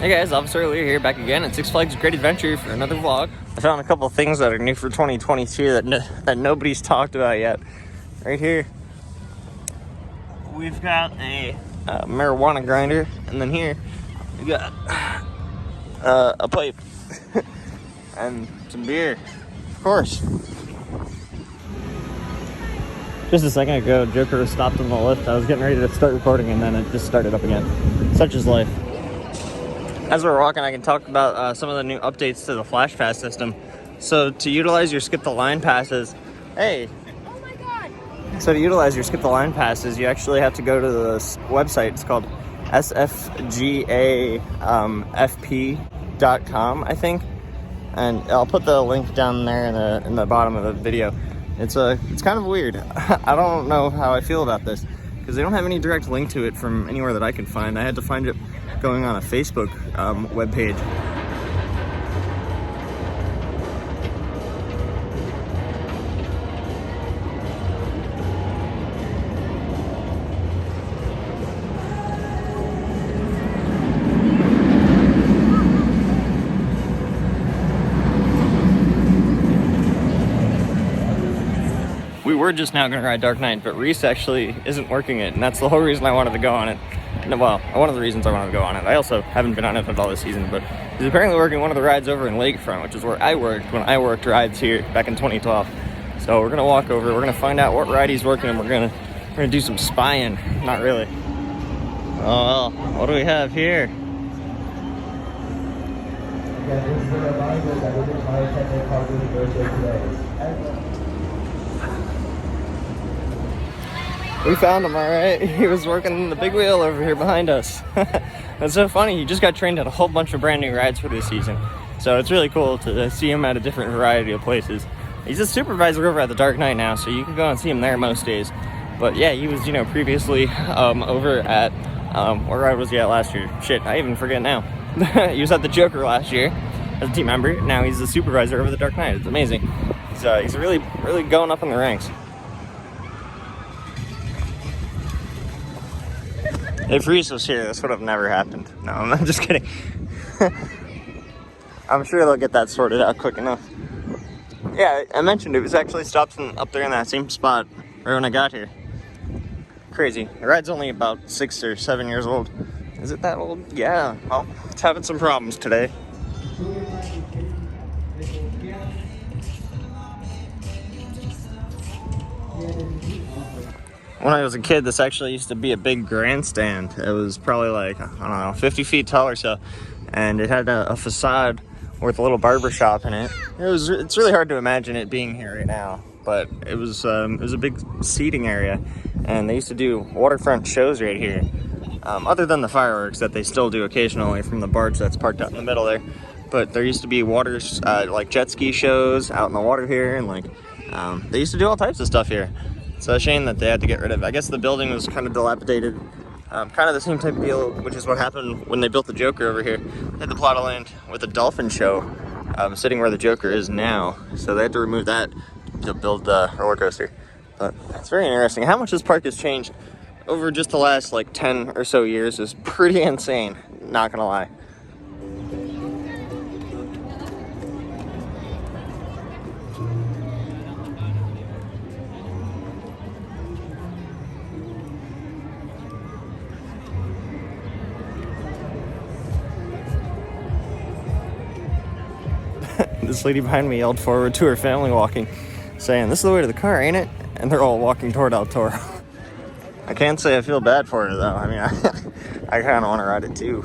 Hey guys, Officer Lear here, back again at Six Flags Great Adventure for another vlog. I found a couple of things that are new for 2022 that nobody's talked about yet. Right here, we've got a marijuana grinder, and then here we got a pipe and some beer, of course. Just a second ago, Joker was stopped on the lift. I was getting ready to start recording, and then it just started up again. Such is life. As we're walking, I can talk about some of the new updates to the Flash Pass system. So to utilize your skip the line passes, oh my god! So to utilize your skip the line passes, you actually have to go to the website. It's called SFGAdv.com, I think, and I'll put the link down there in the bottom of the video. It's kind of weird. I don't know how I feel about this because they don't have any direct link to it from anywhere that I can find. I had to find it going on a Facebook webpage. We were just now going to ride Dark Knight, but Reese actually isn't working it, and that's the whole reason I wanted to go on it. Well, one of the reasons I wanted to go on it. I also haven't been on it at all this season, but he's apparently working one of the rides over in Lakefront, which is where I worked when I worked rides here back in 2012. So we're gonna walk over, we're gonna find out what ride he's working, and we're gonna do some spying. Not really. Oh well, what do we have here? Again, this is a reminder that we didn't mind attending Carver's birthday today. We found him, all right. He was working the big wheel over here behind us. That's so funny. He just got trained at a whole bunch of brand new rides for this season. So it's really cool to see him at a different variety of places. He's a supervisor over at the Dark Knight now, so you can go and see him there most days. But yeah, he was, previously over at, where ride was he at last year? Shit, I even forget now. He was at the Joker last year as a team member. Now he's the supervisor over the Dark Knight. It's amazing. He's really, really going up in the ranks. If Reese was here, this would have never happened. No, I'm just kidding. I'm sure they'll get that sorted out quick enough. Yeah, I mentioned it was actually stopped up there in that same spot right when I got here. Crazy. The ride's only about 6 or 7 years old. Is it that old? Yeah. Well, it's having some problems today. When I was a kid, this actually used to be a big grandstand. It was probably like, I don't know, 50 feet tall or so. And it had a facade with a little barber shop in it. It's really hard to imagine it being here right now, but it was a big seating area. And they used to do waterfront shows right here. Other than the fireworks that they still do occasionally from the barge that's parked out in the middle there. But there used to be like jet ski shows out in the water here. And they used to do all types of stuff here. It's a shame that they had to get rid of it. I guess the building was kind of dilapidated. Kind of the same type of deal, which is what happened when they built the Joker over here. They had the plot of land with a dolphin show sitting where the Joker is now. So they had to remove that to build the roller coaster. But it's very interesting. How much this park has changed over just the last 10 or so years is pretty insane, not gonna lie. This lady behind me yelled forward to her family walking, saying, "This is the way to the car, ain't it?" And they're all walking toward El Toro. I can't say I feel bad for her, though. I mean, I kind of want to ride it, too.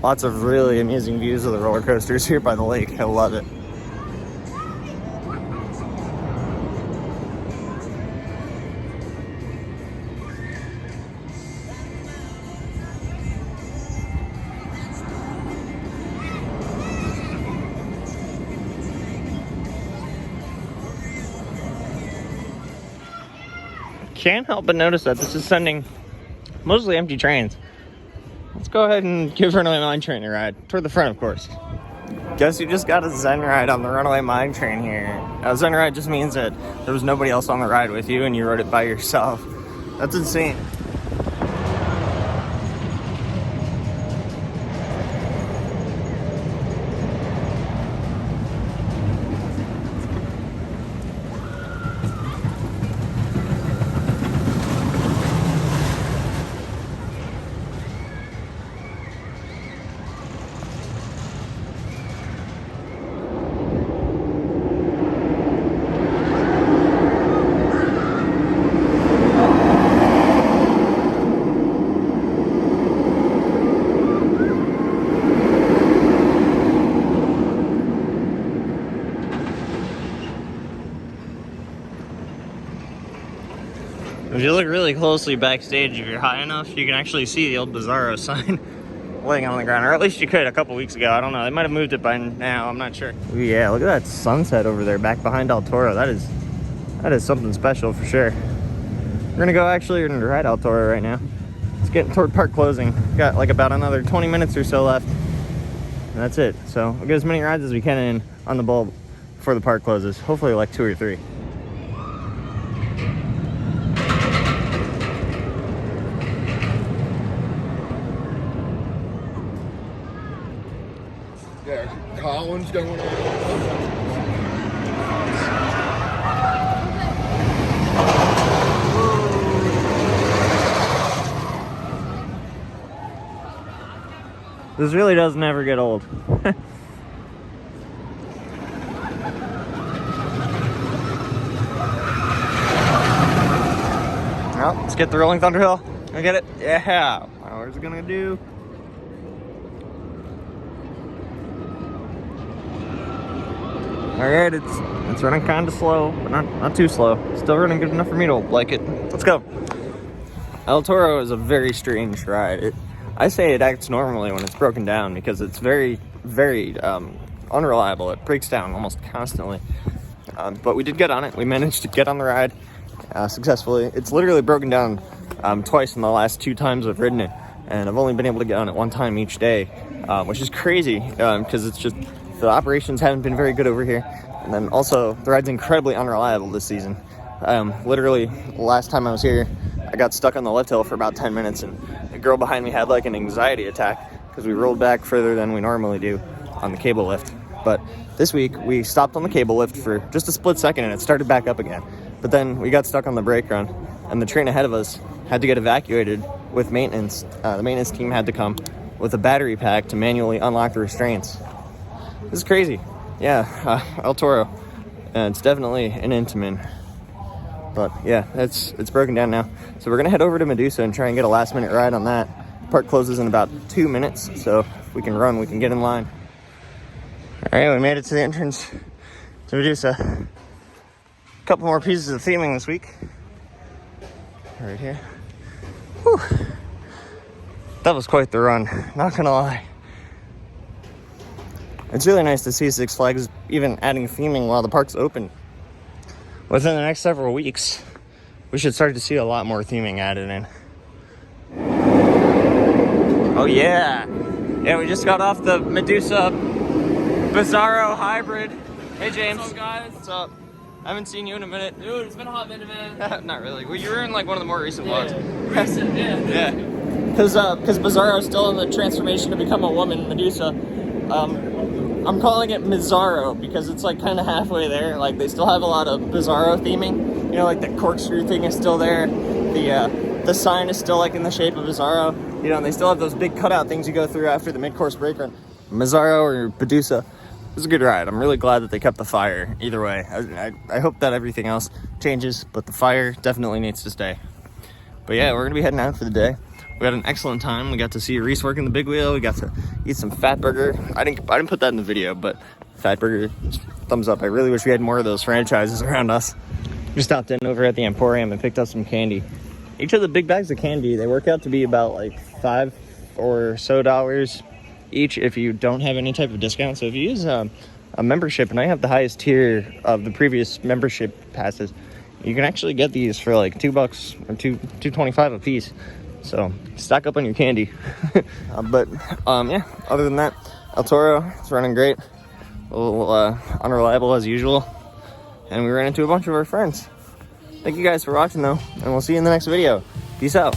Lots of really amazing views of the roller coasters here by the lake. I love it. can't help but notice that this is sending mostly empty trains. Let's go ahead and give Runaway Mine Train a ride. Toward the front, of course. Guess you just got a Zen ride on the Runaway Mine Train here. A Zen ride just means that there was nobody else on the ride with you and you rode it by yourself. That's insane. If you look really closely backstage, if you're high enough, you can actually see the old Bizarro sign laying on the ground, or at least you could a couple weeks ago. I don't know. They might have moved it by now. I'm not sure. Ooh, yeah, look at that sunset over there back behind El Toro. That is something special for sure. We're gonna go actually ride El Toro right now. It's getting toward park closing. Got like about another 20 minutes or so left. And that's it. So we'll get as many rides as we can in on the bulb before the park closes. Hopefully like 2 or 3. Yeah, Colin's going on. This really does never get old. Well, let's get the Rolling Thunder Hill. Can I get it? Yeah. What is it gonna do? Alright, it's running kind of slow, but not too slow. Still running good enough for me to like it. Let's go. El Toro is a very strange ride. I say it acts normally when it's broken down because it's very, very unreliable. It breaks down almost constantly. But we did get on it. We managed to get on the ride successfully. It's literally broken down twice in the last 2 times I've ridden it. And I've only been able to get on it 1 time each day, which is crazy because it's just... The operations haven't been very good over here. And then also, the ride's incredibly unreliable this season. Literally, last time I was here, I got stuck on the lift hill for about 10 minutes and the girl behind me had like an anxiety attack because we rolled back further than we normally do on the cable lift. But this week, we stopped on the cable lift for just a split second and it started back up again. But then we got stuck on the brake run and the train ahead of us had to get evacuated with maintenance. The maintenance team had to come with a battery pack to manually unlock the restraints. This is crazy. Yeah, El Toro. It's definitely an Intamin. But yeah, it's broken down now. So we're gonna head over to Medusa and try and get a last minute ride on that. Park closes in about 2 minutes, so if we can run, we can get in line. All right, we made it to the entrance to Medusa. A couple more pieces of theming this week. Right here. Whew. That was quite the run, not gonna lie. It's really nice to see Six Flags even adding theming while the park's open. Within the next several weeks, we should start to see a lot more theming added in. Oh yeah! Yeah, we just got off the Medusa Bizarro Hybrid. Hey James. What's up, guys? What's up? I haven't seen you in a minute. Dude, it's been a hot minute, man. Not really. Well, you were in like one of the more recent vlogs. Recent, yeah. Yeah. Because Bizarro's still in the transformation to become a woman, Medusa. I'm calling it Bizarro because it's like kind of halfway there. Like they still have a lot of Bizarro theming. You know, like the corkscrew thing is still there. The sign is still like in the shape of Bizarro. You know, and they still have those big cutout things you go through after the mid-course brake run. Bizarro or Medusa. It was a good ride. I'm really glad that they kept the fire. Either way, I hope that everything else changes, but the fire definitely needs to stay. But yeah, we're gonna be heading out for the day. We had an excellent time. We got to see Reese working the big wheel. We got to eat some fat burger. I didn't put that in the video, but fat burger, thumbs up. I really wish we had more of those franchises around us. We stopped in over at the Emporium and picked up some candy. Each of the big bags of candy, they work out to be about like $5 or so each if you don't have any type of discount. So if you use a membership, and I have the highest tier of the previous membership passes, You can actually get these for like $2 or $2.25 a piece. So stock up on your candy. Yeah, other than that, El Toro, it's running great. A little unreliable as usual. And we ran into a bunch of our friends. Thank you guys for watching though, and we'll see you in the next video. Peace out.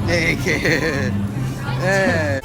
Hey kid. Hey.